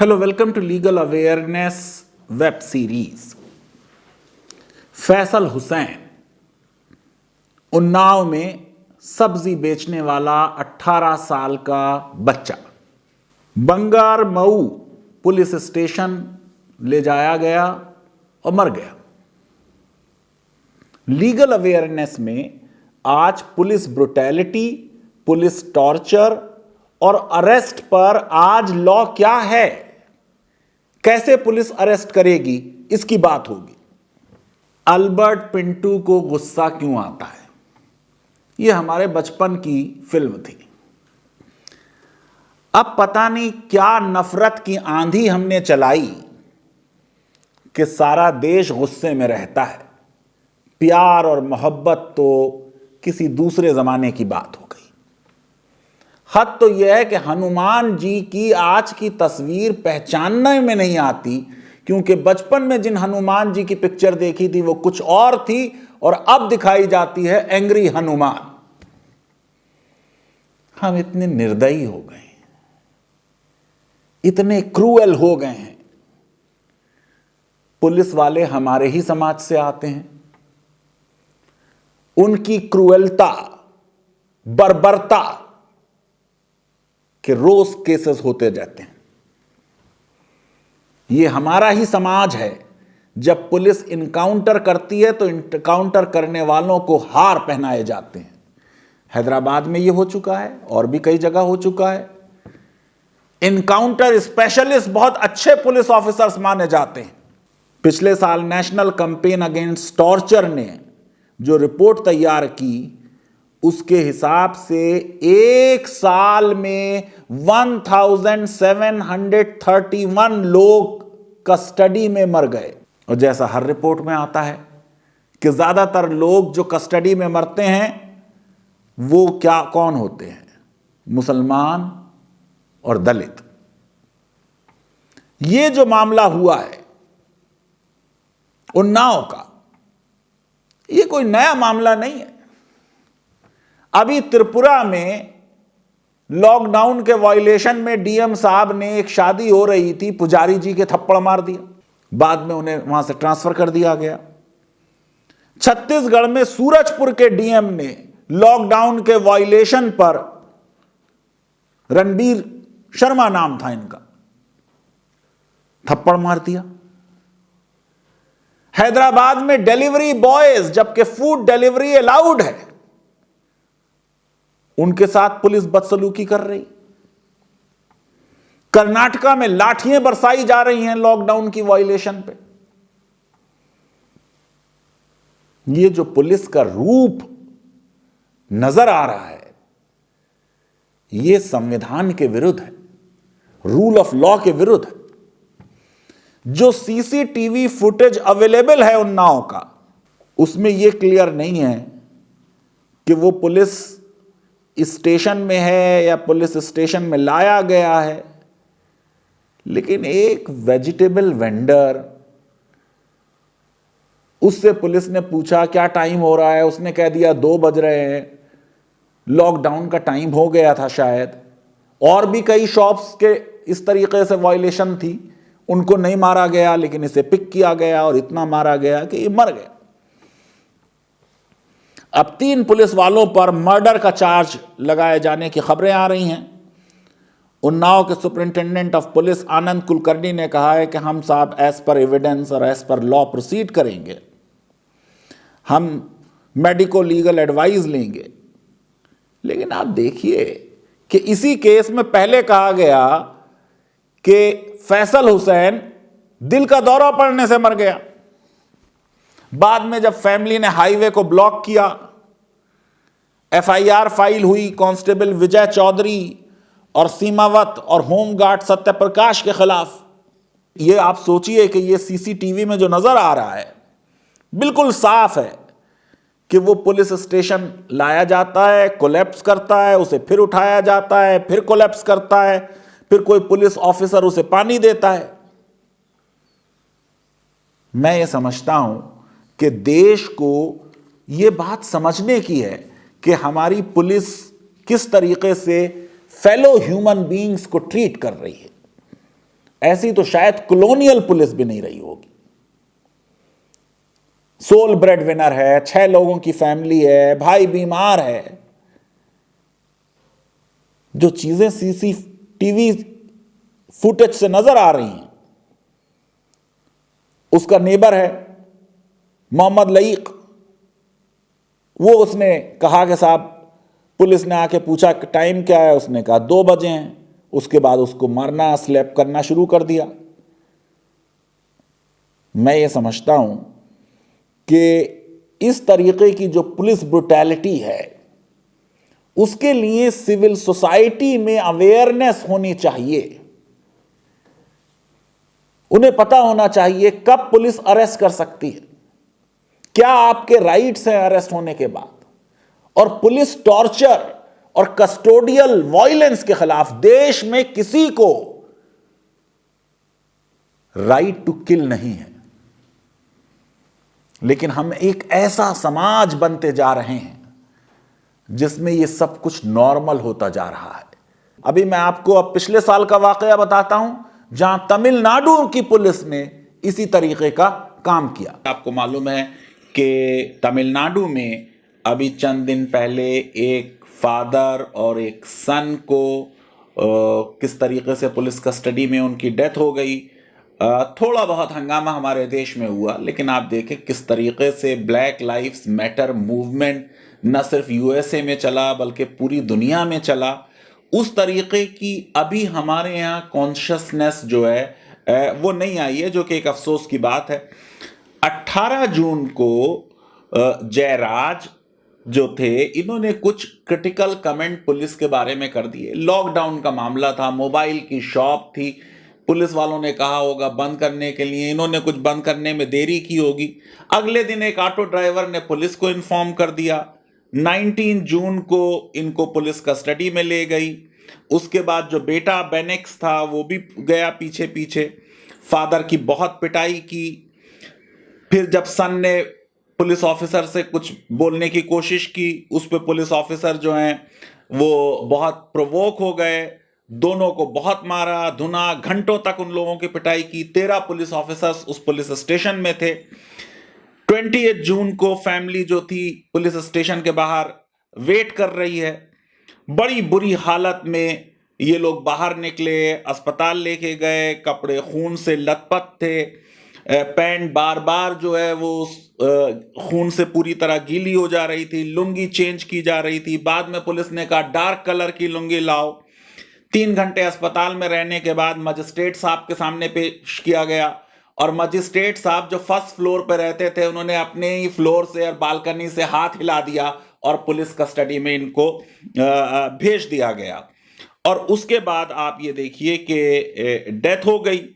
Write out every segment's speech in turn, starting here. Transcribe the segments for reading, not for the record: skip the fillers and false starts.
Hello, welcome to legal awareness web series. Faisal Hussain Unnao में सब्जी बेचने वाला 18 साल का बच्चा बंगार मऊ पुलिस स्टेशन ले जाया गया और मर गया। लीगल अवेयरनेस में आज पुलिस ब्रुटैलिटी, पुलिस टॉर्चर और अरेस्ट पर आज लॉ क्या है, कैसे पुलिस अरेस्ट करेगी, इसकी बात होगी। अल्बर्ट पिंटू को गुस्सा क्यों आता है, यह हमारे बचपन की फिल्म थी। अब पता नहीं क्या नफरत की आंधी हमने चलाई कि सारा देश गुस्से में रहता है। प्यार और मोहब्बत तो किसी दूसरे जमाने की बात हो गई। हद तो यह है कि हनुमान जी की आज की तस्वीर पहचानने में नहीं आती, क्योंकि बचपन में जिन हनुमान जी की पिक्चर देखी थी वो कुछ और थी और अब दिखाई जाती है एंग्री हनुमान। हम इतने निर्दयी हो गए, इतने क्रूएल हो गए हैं। पुलिस वाले हमारे ही समाज से आते हैं, उनकी क्रूएलता, बर्बरता के रोज केसेस होते जाते हैं। यह हमारा ही समाज है। जब पुलिस इनकाउंटर करती है तो इनकाउंटर करने वालों को हार पहनाए जाते हैं। हैदराबाद में यह हो चुका है और भी कई जगह हो चुका है। इनकाउंटर स्पेशलिस्ट बहुत अच्छे पुलिस ऑफिसर्स माने जाते हैं। पिछले साल नेशनल कैंपेन अगेंस्ट टॉर्चर ने जो रिपोर्ट तैयार की, उसके हिसाब से एक साल में 1731 लोग कस्टडी में मर गए। और जैसा हर रिपोर्ट में आता है कि ज्यादातर लोग जो कस्टडी में मरते हैं वो कौन होते हैं? मुसलमान और दलित। ये जो मामला हुआ है उन्नाव का, ये कोई नया मामला नहीं है। अभी त्रिपुरा में लॉकडाउन के वायलेशन में डीएम साहब ने एक शादी हो रही थी, पुजारी जी के थप्पड़ मार दिया, बाद में उन्हें वहां से ट्रांसफर कर दिया गया। छत्तीसगढ़ में सूरजपुर के डीएम ने लॉकडाउन के वायलेशन पर, रणबीर शर्मा नाम था इनका, थप्पड़ मार दिया। हैदराबाद में डिलीवरी बॉयज, जबकि फूड डिलीवरी अलाउड है, उनके साथ पुलिस बदसलूकी कर रही। कर्नाटका में लाठियां बरसाई जा रही हैं लॉकडाउन की वायलेशन पे। ये जो पुलिस का रूप नजर आ रहा है, ये संविधान के विरुद्ध है, रूल ऑफ लॉ के विरुद्ध है। जो सीसीटीवी फुटेज अवेलेबल है उन्नाव का, उसमें यह क्लियर नहीं है कि वो पुलिस स्टेशन में है या पुलिस स्टेशन में लाया गया है। लेकिन एक वेजिटेबल वेंडर, उससे पुलिस ने पूछा क्या टाइम हो रहा है, उसने कह दिया 2 बज रहे हैं। लॉकडाउन का टाइम हो गया था शायद। और भी कई शॉप्स के इस तरीके से वायलेशन थी, उनको नहीं मारा गया, लेकिन इसे पिक किया गया और इतना मारा गया कि ये मर गया। अब 3 पुलिस वालों पर मर्डर का चार्ज लगाए जाने की खबरें आ रही हैं। उन्नाव के superintendent of police Anand Kulkarni ने कहा है कि हम साहब एज पर एविडेंस और एज पर लॉ प्रोसीड करेंगे, हम मेडिको लीगल एडवाइस लेंगे। लेकिन आप देखिए कि इसी केस में पहले कहा गया कि फैसल हुसैन दिल का दौरा पड़ने से मर गया। बाद में जब फैमिली ने हाईवे को ब्लॉक किया, एफआईआर फाइल हुई कांस्टेबल विजय चौधरी और सीमावत और होमगार्ड सत्यप्रकाश के खिलाफ। ये आप सोचिए कि ये सीसीटीवी में जो नजर आ रहा है, बिल्कुल साफ है कि वो पुलिस स्टेशन लाया जाता है, कोलैप्स करता है, उसे फिर उठाया जाता है, फिर कोलैप्स करता है, फिर कोई पुलिस ऑफिसर उसे पानी देता है। मैं ये समझता हूं कि देश को ये बात समझने की है कि हमारी पुलिस किस तरीके से फेलो ह्यूमन बीइंग्स को ट्रीट कर रही है। ऐसी तो शायद कॉलोनियल पुलिस भी नहीं रही होगी। सोल ब्रेड विनर है, 6 लोगों की फैमिली है, भाई बीमार है। जो चीजें सीसीटीवी फुटेज से नजर आ रही हैं, उसका नेबर है मोहम्मद लईक, वो उसने कहा कि साहब, पुलिस ने आके पूछा कि टाइम क्या है, उसने कहा 2 बजे हैं। उसके बाद उसको मारना, स्लैप करना शुरू कर दिया। मैं ये समझता हूं कि इस तरीके की जो पुलिस ब्रुटैलिटी है, उसके लिए सिविल सोसाइटी में अवेयरनेस होनी चाहिए। उन्हें पता होना चाहिए कब पुलिस अरेस्ट कर सकती है, क्या आपके राइट्स हैं अरेस्ट होने के बाद। और पुलिस टॉर्चर और कस्टोडियल वायलेंस के खिलाफ देश में किसी को राइट टू किल नहीं है। लेकिन हम एक ऐसा समाज बनते जा रहे हैं जिसमें यह सब कुछ नॉर्मल होता जा रहा है। अभी मैं आपको अब पिछले साल का वाकया बताता हूं, जहां तमिलनाडु की पुलिस ने इसी तरीके का काम किया। आपको मालूम है कि तमिलनाडु में अभी चंद दिन पहले एक फादर और एक सन को किस तरीके से पुलिस कस्टडी में उनकी डेथ हो गई। थोड़ा बहुत हंगामा हमारे देश में हुआ, लेकिन आप देखें किस तरीके से ब्लैक लाइव्स मैटर मूवमेंट न सिर्फ यूएसए में चला बल्कि पूरी दुनिया में चला। उस तरीके की अभी हमारे यहाँ कॉन्शियसनेस जो है वो नहीं आई है, जो कि एक अफसोस की बात है। 18 जून को जयराज जो थे, इन्होंने कुछ क्रिटिकल कमेंट पुलिस के बारे में कर दिए। लॉकडाउन का मामला था, मोबाइल की शॉप थी, पुलिस वालों ने कहा होगा बंद करने के लिए, इन्होंने कुछ बंद करने में देरी की होगी। अगले दिन एक ऑटो ड्राइवर ने पुलिस को इन्फॉर्म कर दिया। 19 जून को इनको पुलिस कस्टडी में ले गई। उसके बाद जो बेटा बेनेक्स था वो भी गया पीछे पीछे। फादर की बहुत पिटाई की। फिर जब सन ने पुलिस ऑफिसर से कुछ बोलने की कोशिश की, उस पर पुलिस ऑफिसर जो हैं वो बहुत प्रोवोक हो गए, दोनों को बहुत मारा, धुना, घंटों तक उन लोगों की पिटाई की। 13 पुलिस ऑफिसर्स उस पुलिस स्टेशन में थे। 28 जून को फैमिली जो थी पुलिस स्टेशन के बाहर वेट कर रही है। बड़ी बुरी हालत में ये लोग बाहर निकले, अस्पताल लेके गए, कपड़े खून से लथपथ थे, पैंट बार बार जो है वो खून से पूरी तरह गीली हो जा रही थी, लुंगी चेंज की जा रही थी। बाद में पुलिस ने कहा डार्क कलर की लुंगी लाओ। 3 घंटे अस्पताल में रहने के बाद मजिस्ट्रेट साहब के सामने पेश किया गया, और मजिस्ट्रेट साहब जो फर्स्ट फ्लोर पर रहते थे, उन्होंने अपने ही फ्लोर से और बालकनी से हाथ हिला दिया और पुलिस कस्टडी में इनको भेज दिया गया। और उसके बाद आप ये देखिए कि डेथ हो गई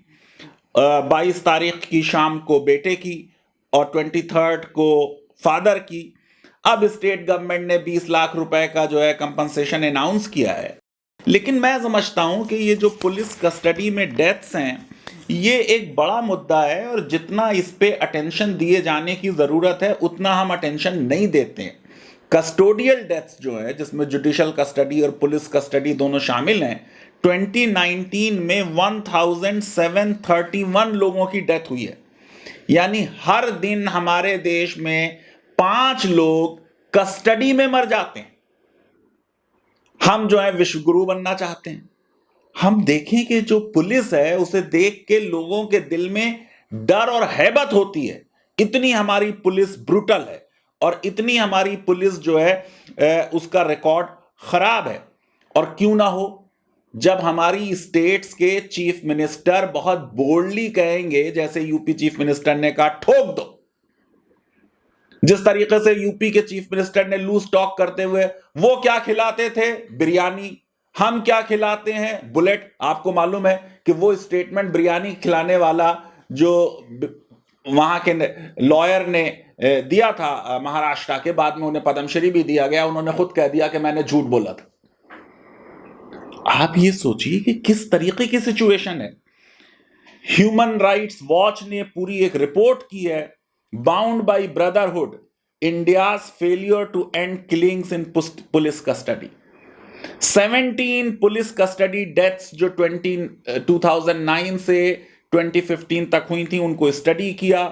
22 तारीख की शाम को बेटे की और 23 को फादर की। अब स्टेट गवर्नमेंट ने 20 लाख रुपए का जो है कंपनसेशन अनाउंस किया है। लेकिन मैं समझता हूं कि ये जो पुलिस कस्टडी में डेथ्स हैं, ये एक बड़ा मुद्दा है, और जितना इस पे अटेंशन दिए जाने की जरूरत है उतना हम अटेंशन नहीं देते हैं। कस्टोडियल डेथ्स जो है, जिसमें जुडिशियल कस्टडी और पुलिस कस्टडी दोनों शामिल हैं, 2019 में 1731 लोगों की डेथ हुई है। यानी हर दिन हमारे देश में 5 लोग कस्टडी में मर जाते हैं। हम जो है विश्वगुरु बनना चाहते हैं। हम देखें कि जो पुलिस है उसे देख के लोगों के दिल में डर और हैबत होती है। इतनी हमारी पुलिस ब्रूटल है और इतनी हमारी पुलिस जो है उसका रिकॉर्ड खराब है। और क्यों ना हो, जब हमारी स्टेट्स के चीफ मिनिस्टर बहुत बोल्डली कहेंगे, जैसे यूपी चीफ मिनिस्टर ने कहा ठोक दो, जिस तरीके से यूपी के चीफ मिनिस्टर ने लूज टॉक करते हुए, वो क्या खिलाते थे? बिरयानी। हम क्या खिलाते हैं? बुलेट। आपको मालूम है कि वो स्टेटमेंट बिरयानी खिलाने वाला जो वहां के लॉयर ने दिया था महाराष्ट्र के, बाद में उन्हें पद्मश्री भी दिया गया, उन्होंने खुद कह दिया कि मैंने झूठ बोला था। आप ये सोचिए कि किस तरीके की सिचुएशन है। ह्यूमन राइट्स वॉच ने पूरी एक रिपोर्ट की है, bound by brotherhood, India's failure to end killings in police custody. 17 police custody deaths जो 2009 से 2015 तक हुई थी, उनको स्टडी किया,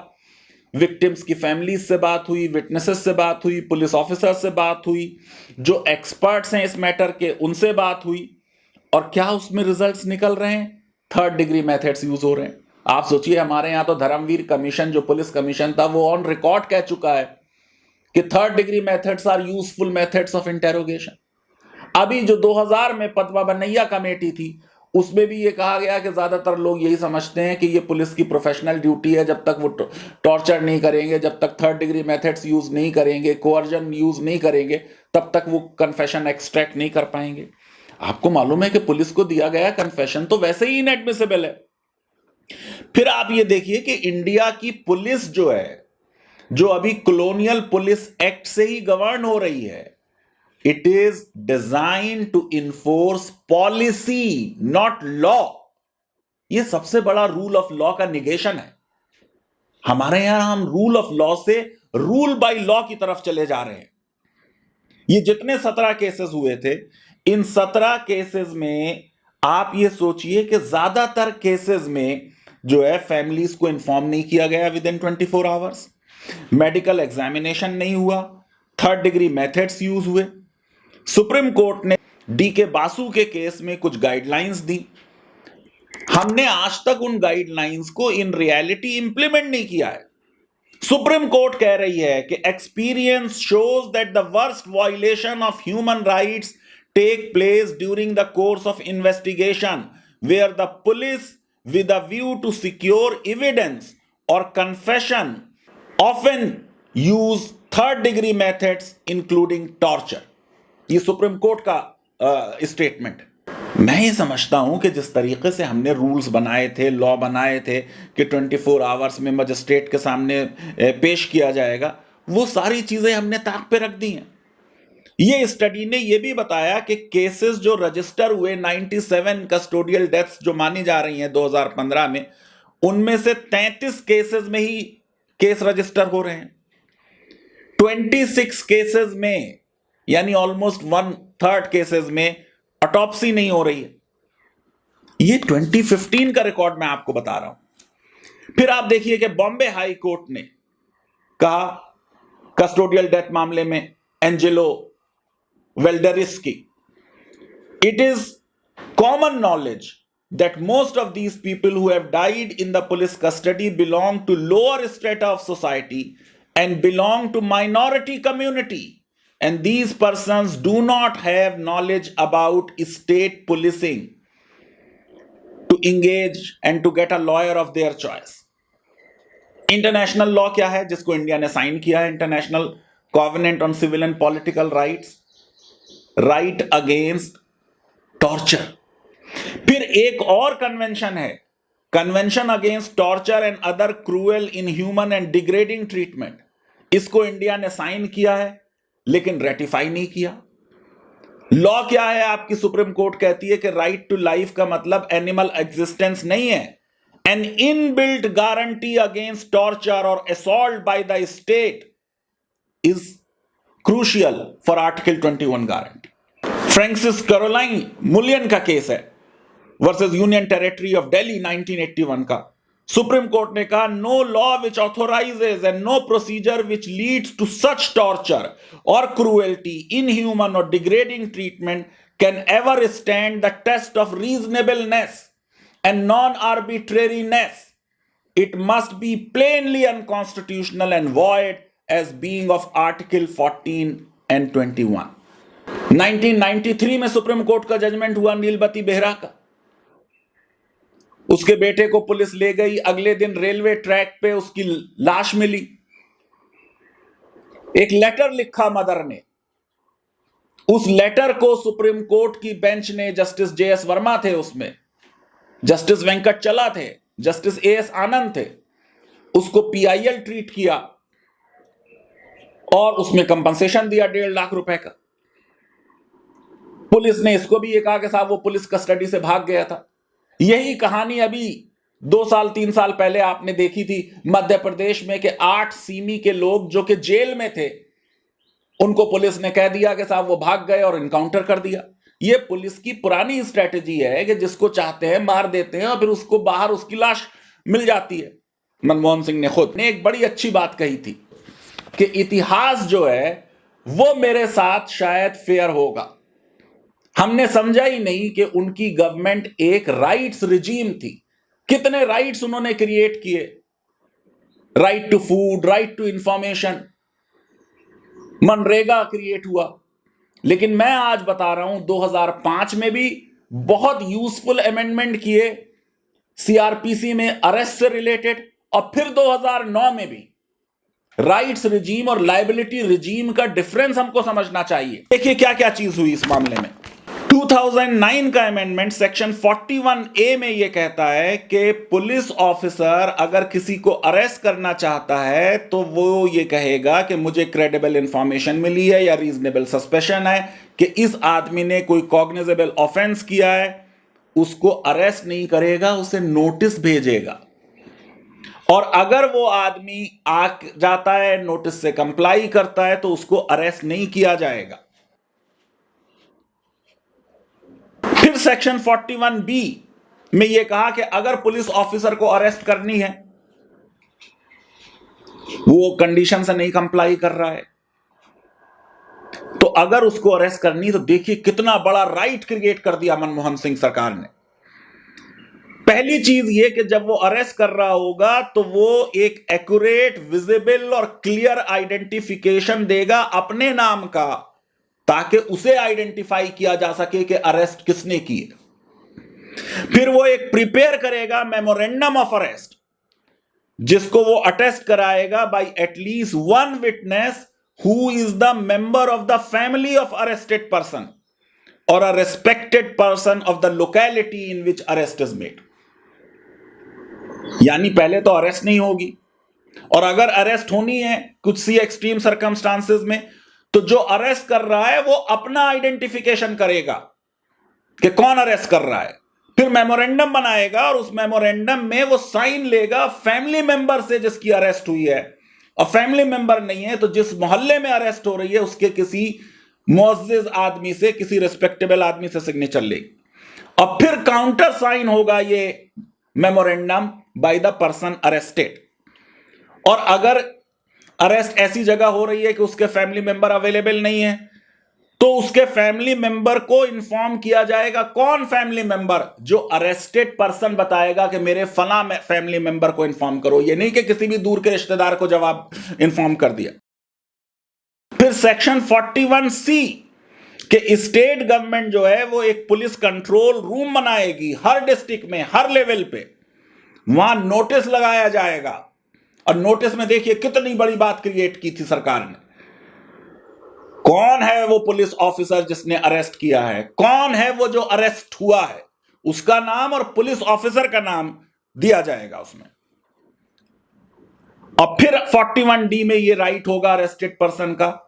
विक्टिम्स की फैमिलीज से बात हुई, विटनेसेस से बात हुई, पुलिस ऑफिसर से बात हुई, जो एक्सपर्ट्स हैं इस मैटर के उनसे बात हुई, और क्या उसमें रिजल्ट्स निकल रहे हैं? थर्ड डिग्री मेथड्स यूज हो रहे हैं। आप सोचिए, हमारे यहां तो धर्मवीर कमीशन जो पुलिस कमीशन था वो ऑन रिकॉर्ड कह चुका है कि third degree methods are useful methods of interrogation. अभी जो 2000 में पद्मा बनैया कमेटी थी उसमें भी ये कहा गया कि ज्यादातर लोग यही समझते हैं कि ये पुलिस की प्रोफेशनल ड्यूटी है, जब तक वो टॉर्चर नहीं करेंगे, जब तक थर्ड डिग्री मेथड्स यूज नहीं करेंगे, कोअर्जन यूज नहीं करेंगे, तब तक वो कन्फेशन एक्सट्रैक्ट नहीं कर पाएंगे। आपको मालूम है कि पुलिस को दिया गया कन्फेशन तो वैसे ही इनएडमिसिबल है। फिर आप ये देखिए कि इंडिया की पुलिस जो है, जो अभी कॉलोनियल पुलिस एक्ट से ही गवर्न हो रही है, it is design to enforce policy not law. यह सबसे बड़ा रूल ऑफ लॉ का निगेशन है। हमारे यहां हम रूल ऑफ लॉ से रूल बाय लॉ की तरफ चले जा रहे हैं। ये जितने 17 केसेस हुए थे, इन 17 केसेस में आप ये सोचिए कि ज्यादातर केसेस में जो है फैमिलीज को इन्फॉर्म नहीं किया गया with in 24 hours, medical examination नहीं हुआ, थर्ड डिग्री मेथड्स यूज हुए। सुप्रीम कोर्ट ने डीके बासु के केस में कुछ गाइडलाइंस दी, हमने आज तक उन गाइडलाइंस को इन रियलिटी इंप्लीमेंट नहीं किया है। सुप्रीम कोर्ट कह रही है कि experience shows that the worst violation of human rights take place during the course of investigation where the police with a view to secure evidence or confession often use third degree methods including torture। ये supreme court का statement है। मैं ये समझता हूं कि जिस तरीके से हमने रूल्स बनाए थे, लॉ बनाए थे कि 24 आवर्स में मजिस्ट्रेट के सामने पेश किया जाएगा, वो सारी चीजें हमने ताक पे रख दी हैं। ये स्टडी ने ये भी बताया कि केसेस जो रजिस्टर हुए 97 कस्टोडियल डेथ्स जो मानी जा रही हैं 2015 में, उनमें से 33 केसेस में ही केस रजिस्टर हो रहे हैं। 26 केसेस में यानी ऑलमोस्ट 1/3 केसेस में ऑटोप्सी नहीं हो रही है। ये 2015 का रिकॉर्ड मैं आपको बता रहा हूं। फिर आप देखिए कि बॉम्बे हाई कोर्ट ने कहा कस्टोडियल डेथ मामले में Angelo Welderisky, it is common knowledge that most of these people who have died in the police custody belong to lower strata of society and belong to minority community, and these persons do not have knowledge about state policing to engage and to get a lawyer of their choice। International law क्या है जिसको India ने sign किया है? International covenant on civil and political rights, right against torture. फिर एक और convention है, convention against torture and other cruel, inhuman and degrading treatment. इसको इंडिया ने साइन किया है लेकिन रेटिफाई नहीं किया। लॉ क्या है आपकी? सुप्रीम कोर्ट कहती है कि राइट टू लाइफ का मतलब एनिमल एग्जिस्टेंस नहीं है। An inbuilt guarantee against torture और assault by the state is crucial for article 21 guarantee. Francis Coralie Mullin का केस है versus union territory of Delhi 1981 का। सुप्रीम कोर्ट ने कहा no law which authorises and no procedure which leads to such torture और cruelty, inhuman और degrading treatment can ever stand the test of reasonableness and non arbitrariness. It must be plainly unconstitutional and void as being of Article 14 and 21। 1993 में supreme court का judgement हुआ नीलबती बेहरा का। उसके बेटे को police ले गई, अगले दिन रेलवे ट्रैक पे उसकी लाश मिली। एक लेटर लिखा मदर ने, उस लेटर को सुप्रीम कोर्ट की बेंच ने, जस्टिस JS वर्मा थे उसमें, जस्टिस वेंकट चला थे, जस्टिस AS आनंद थे, उसको PIL ट्रीट किया और उसमें कंपनसेशन दिया 1.5 लाख रुपए का। पुलिस ने इसको भी ये कहा कि साहब वो पुलिस कस्टडी से भाग गया था। यही कहानी अभी 2 साल 3 साल पहले आपने देखी थी मध्य प्रदेश में कि 8 सिमी के लोग जो कि जेल में थे, उनको पुलिस ने कह दिया कि साहब वो भाग गए और इनकाउंटर कर दिया। ये पुलिस की पुरानी स्ट्रेटेजी है कि जिसको चाहते हैं मार देते हैं और फिर उसको बाहर उसकी लाश मिल जाती है। मनमोहन सिंह ने खुद ने एक बड़ी अच्छी बात कही थी कि इतिहास जो है वो मेरे साथ शायद फेयर होगा। हमने समझा ही नहीं कि उनकी गवर्नमेंट एक राइट्स रिजीम थी। कितने राइट्स उन्होंने क्रिएट किए, right to food, right to information, MNREGA create हुआ। लेकिन मैं आज बता रहा हूं 2005 में भी बहुत यूजफुल अमेंडमेंट किए सीआरपीसी में अरेस्ट से रिलेटेड, और फिर 2009 में भी। राइट्स रिजीम और लायबिलिटी रिजीम का डिफरेंस हमको समझना चाहिए। देखिए क्या क्या चीज हुई इस मामले में। 2009 का अमेंडमेंट सेक्शन 41A में यह कहता है कि पुलिस ऑफिसर अगर किसी को अरेस्ट करना चाहता है तो वो ये कहेगा कि मुझे क्रेडिबल इंफॉर्मेशन मिली है या रीजनेबल सस्पेशन है कि इस आदमी ने कोई कॉग्निजेबल ऑफेंस किया है। उसको अरेस्ट नहीं करेगा, उसे नोटिस भेजेगा, और अगर वो आदमी आ जाता है, नोटिस से कंप्लाई करता है, तो उसको अरेस्ट नहीं किया जाएगा। फिर सेक्शन 41B में यह कहा कि अगर पुलिस ऑफिसर को अरेस्ट करनी है, वो कंडीशन से नहीं कंप्लाई कर रहा है, तो अगर उसको अरेस्ट करनी, तो देखिए कितना बड़ा राइट क्रिएट कर दिया मनमोहन सिंह सरकार ने। पहली चीज ये कि जब वो अरेस्ट कर रहा होगा तो वो एक एक्यूरेट, विजिबल और क्लियर आइडेंटिफिकेशन देगा अपने नाम का, ताकि उसे आइडेंटिफाई किया जा सके कि अरेस्ट किसने की है। फिर वो एक प्रिपेयर करेगा मेमोरेंडम ऑफ अरेस्ट, जिसको वो अटेस्ट कराएगा by at least one witness who is the member of the family of arrested person और a respected person of the locality in which arrest is made. यानी पहले तो अरेस्ट नहीं होगी, और अगर अरेस्ट होनी है कुछ सी एक्सट्रीम सर्कमस्टांसेस में, तो जो अरेस्ट कर रहा है वो अपना आइडेंटिफिकेशन करेगा कि कौन अरेस्ट कर रहा है। फिर मेमोरेंडम बनाएगा और उस मेमोरेंडम में वो साइन लेगा फैमिली मेंबर से जिसकी अरेस्ट हुई है, और फैमिली मेंबर नहीं है तो जिस मोहल्ले में अरेस्ट हो रही है उसके किसी मुअज़्ज़िज़ आदमी से, किसी रिस्पेक्टेबल आदमी से सिग्नेचर लेगी, और फिर काउंटर साइन होगा ये memorandum by the person arrested. और अगर अरेस्ट ऐसी जगह हो रही है कि उसके फैमिली मेंबर अवेलेबल नहीं है, तो उसके फैमिली मेंबर को इंफॉर्म किया जाएगा। कौन फैमिली मेंबर? जो अरेस्टेड पर्सन बताएगा कि मेरे फला फैमिली मेंबर को इंफॉर्म करो, ये नहीं कि किसी भी दूर के रिश्तेदार को जवाब इंफॉर्म कर दिया। फिर सेक्शन 41C कि स्टेट गवर्नमेंट जो है वो एक पुलिस कंट्रोल रूम बनाएगी हर डिस्ट्रिक्ट में, हर लेवल पे, वहां नोटिस लगाया जाएगा। और नोटिस में देखिए कितनी बड़ी बात क्रिएट की थी सरकार ने। कौन है वो पुलिस ऑफिसर जिसने अरेस्ट किया है, कौन है वो जो अरेस्ट हुआ है, उसका नाम और पुलिस ऑफिसर का नाम दिया जाएगा उसमें। और फिर 41D में ये राइट होगा अरेस्टेड पर्सन का,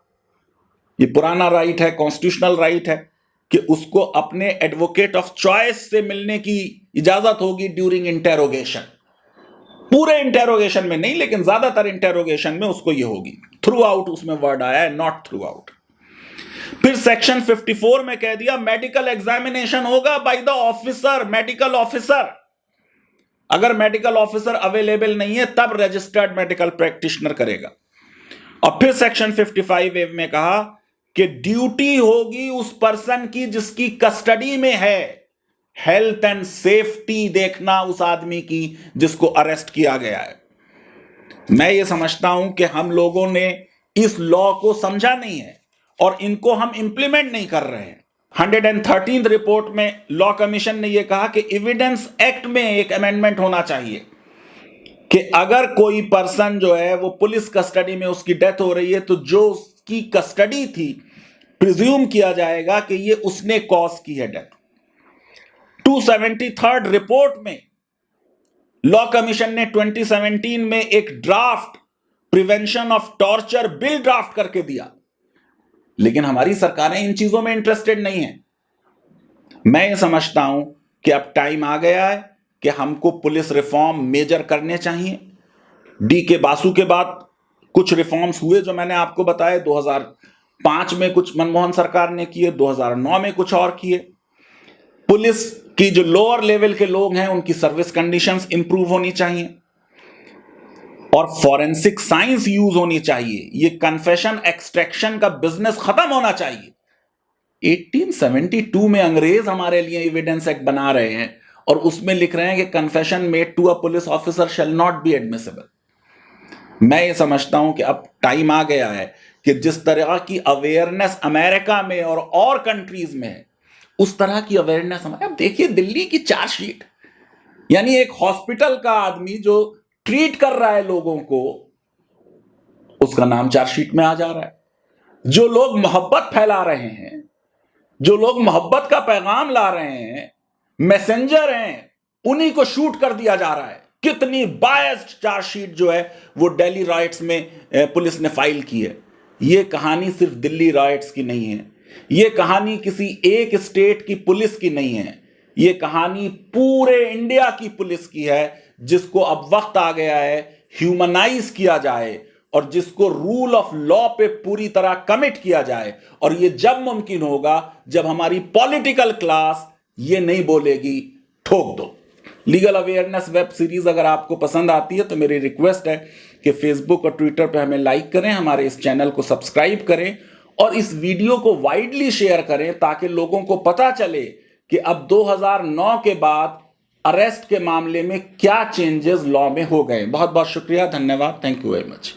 ये पुराना राइट है, कॉन्स्टिट्यूशनल राइट है, कि उसको अपने एडवोकेट ऑफ चॉइस से मिलने की इजाजत होगी ड्यूरिंग इंटेरोगेशन। पूरे इंटेरोगेशन में नहीं, लेकिन ज्यादातर इंटेरोगेशन में उसको ये होगी। थ्रू आउट उसमें वर्ड आया है, नॉट थ्रू आउट। फिर सेक्शन 54 में कह दिया मेडिकल एग्जामिनेशन होगा by the officer, medical officer. अगर मेडिकल ऑफिसर अवेलेबल नहीं है तब रजिस्टर्ड मेडिकल प्रैक्टिशनर करेगा। और फिर सेक्शन 55A में कहा कि ड्यूटी होगी उस पर्सन की जिसकी कस्टडी में है, हेल्थ एंड सेफ्टी देखना उस आदमी की जिसको अरेस्ट किया गया है। मैं ये समझता हूं कि हम लोगों ने इस लॉ को समझा नहीं है और इनको हम इंप्लीमेंट नहीं कर रहे हैं। 113th रिपोर्ट में लॉ कमीशन ने यह कहा कि एविडेंस एक्ट में एक अमेंडमेंट होना चाहिए कि अगर कोई पर्सन जो है वो पुलिस कस्टडी में उसकी डेथ हो रही है, तो जो उसकी कस्टडी थी प्रिज्यूम किया जाएगा कि ये उसने कॉज की है डेथ। 273rd रिपोर्ट में लॉ कमीशन ने 2017 में एक draft prevention of torture bill draft करके दिया, लेकिन हमारी सरकारें इन चीजों में इंटरेस्टेड नहीं है। मैं ये समझता हूं कि अब टाइम आ गया है कि हमको पुलिस रिफॉर्म मेजर करने चाहिए। डी के बासु के बाद कुछ रिफॉर्म्स हुए जो मैंने आपको बताए, 2005 में कुछ मनमोहन सरकार ने किए, 2009 में कुछ और किए। पुलिस की जो लोअर लेवल के लोग हैं उनकी सर्विस कंडीशंस इंप्रूव होनी चाहिए और फॉरेंसिक साइंस यूज होनी चाहिए। ये कन्फेशन एक्सट्रैक्शन का बिजनेस खत्म होना चाहिए। 1872 में अंग्रेज हमारे लिए एविडेंस एक्ट बना रहे हैं और उसमें लिख रहे हैं कि confession made to a police officer shall not be admissible. मैं ये समझता हूं कि अब टाइम आ गया है कि जिस तरह की अवेयरनेस अमेरिका में और कंट्रीज में है उस तरह की अवेयरनेस हमारे। अब देखिए दिल्ली की चार्जशीट, यानी एक हॉस्पिटल का आदमी जो ट्रीट कर रहा है लोगों को, उसका नाम चार्जशीट में आ जा रहा है। जो लोग मोहब्बत फैला रहे हैं, जो लोग मोहब्बत का पैगाम ला रहे हैं, मैसेंजर हैं, उन्हीं को शूट कर दिया जा रहा है। कितनी बायस्ड चार्जशीट जो है वो दिल्ली राइट्स में पुलिस ने फाइल की है। ये कहानी सिर्फ दिल्ली राइट्स की नहीं है, ये कहानी किसी एक स्टेट की पुलिस की नहीं है, ये कहानी पूरे इंडिया की पुलिस की है, जिसको अब वक्त आ गया है ह्यूमनाइज किया जाए और जिसको रूल ऑफ लॉ पे पूरी तरह कमिट किया जाए। और ये जब मुमकिन होगा जब हमारी पॉलिटिकल क्लास ये नहीं बोलेगी ठोक दो। लीगल अवेयरनेस वेब सीरीज अगर आपको पसंद आती है तो मेरी रिक्वेस्ट है कि फेसबुक और ट्विटर पे हमें लाइक करें, हमारे इस चैनल को सब्सक्राइब करें और इस वीडियो को वाइडली शेयर करें ताकि लोगों को पता चले कि अब 2009 के बाद अरेस्ट के मामले में क्या चेंजेस लॉ में हो गए। बहुत बहुत शुक्रिया, धन्यवाद, थैंक यू वेरी मच।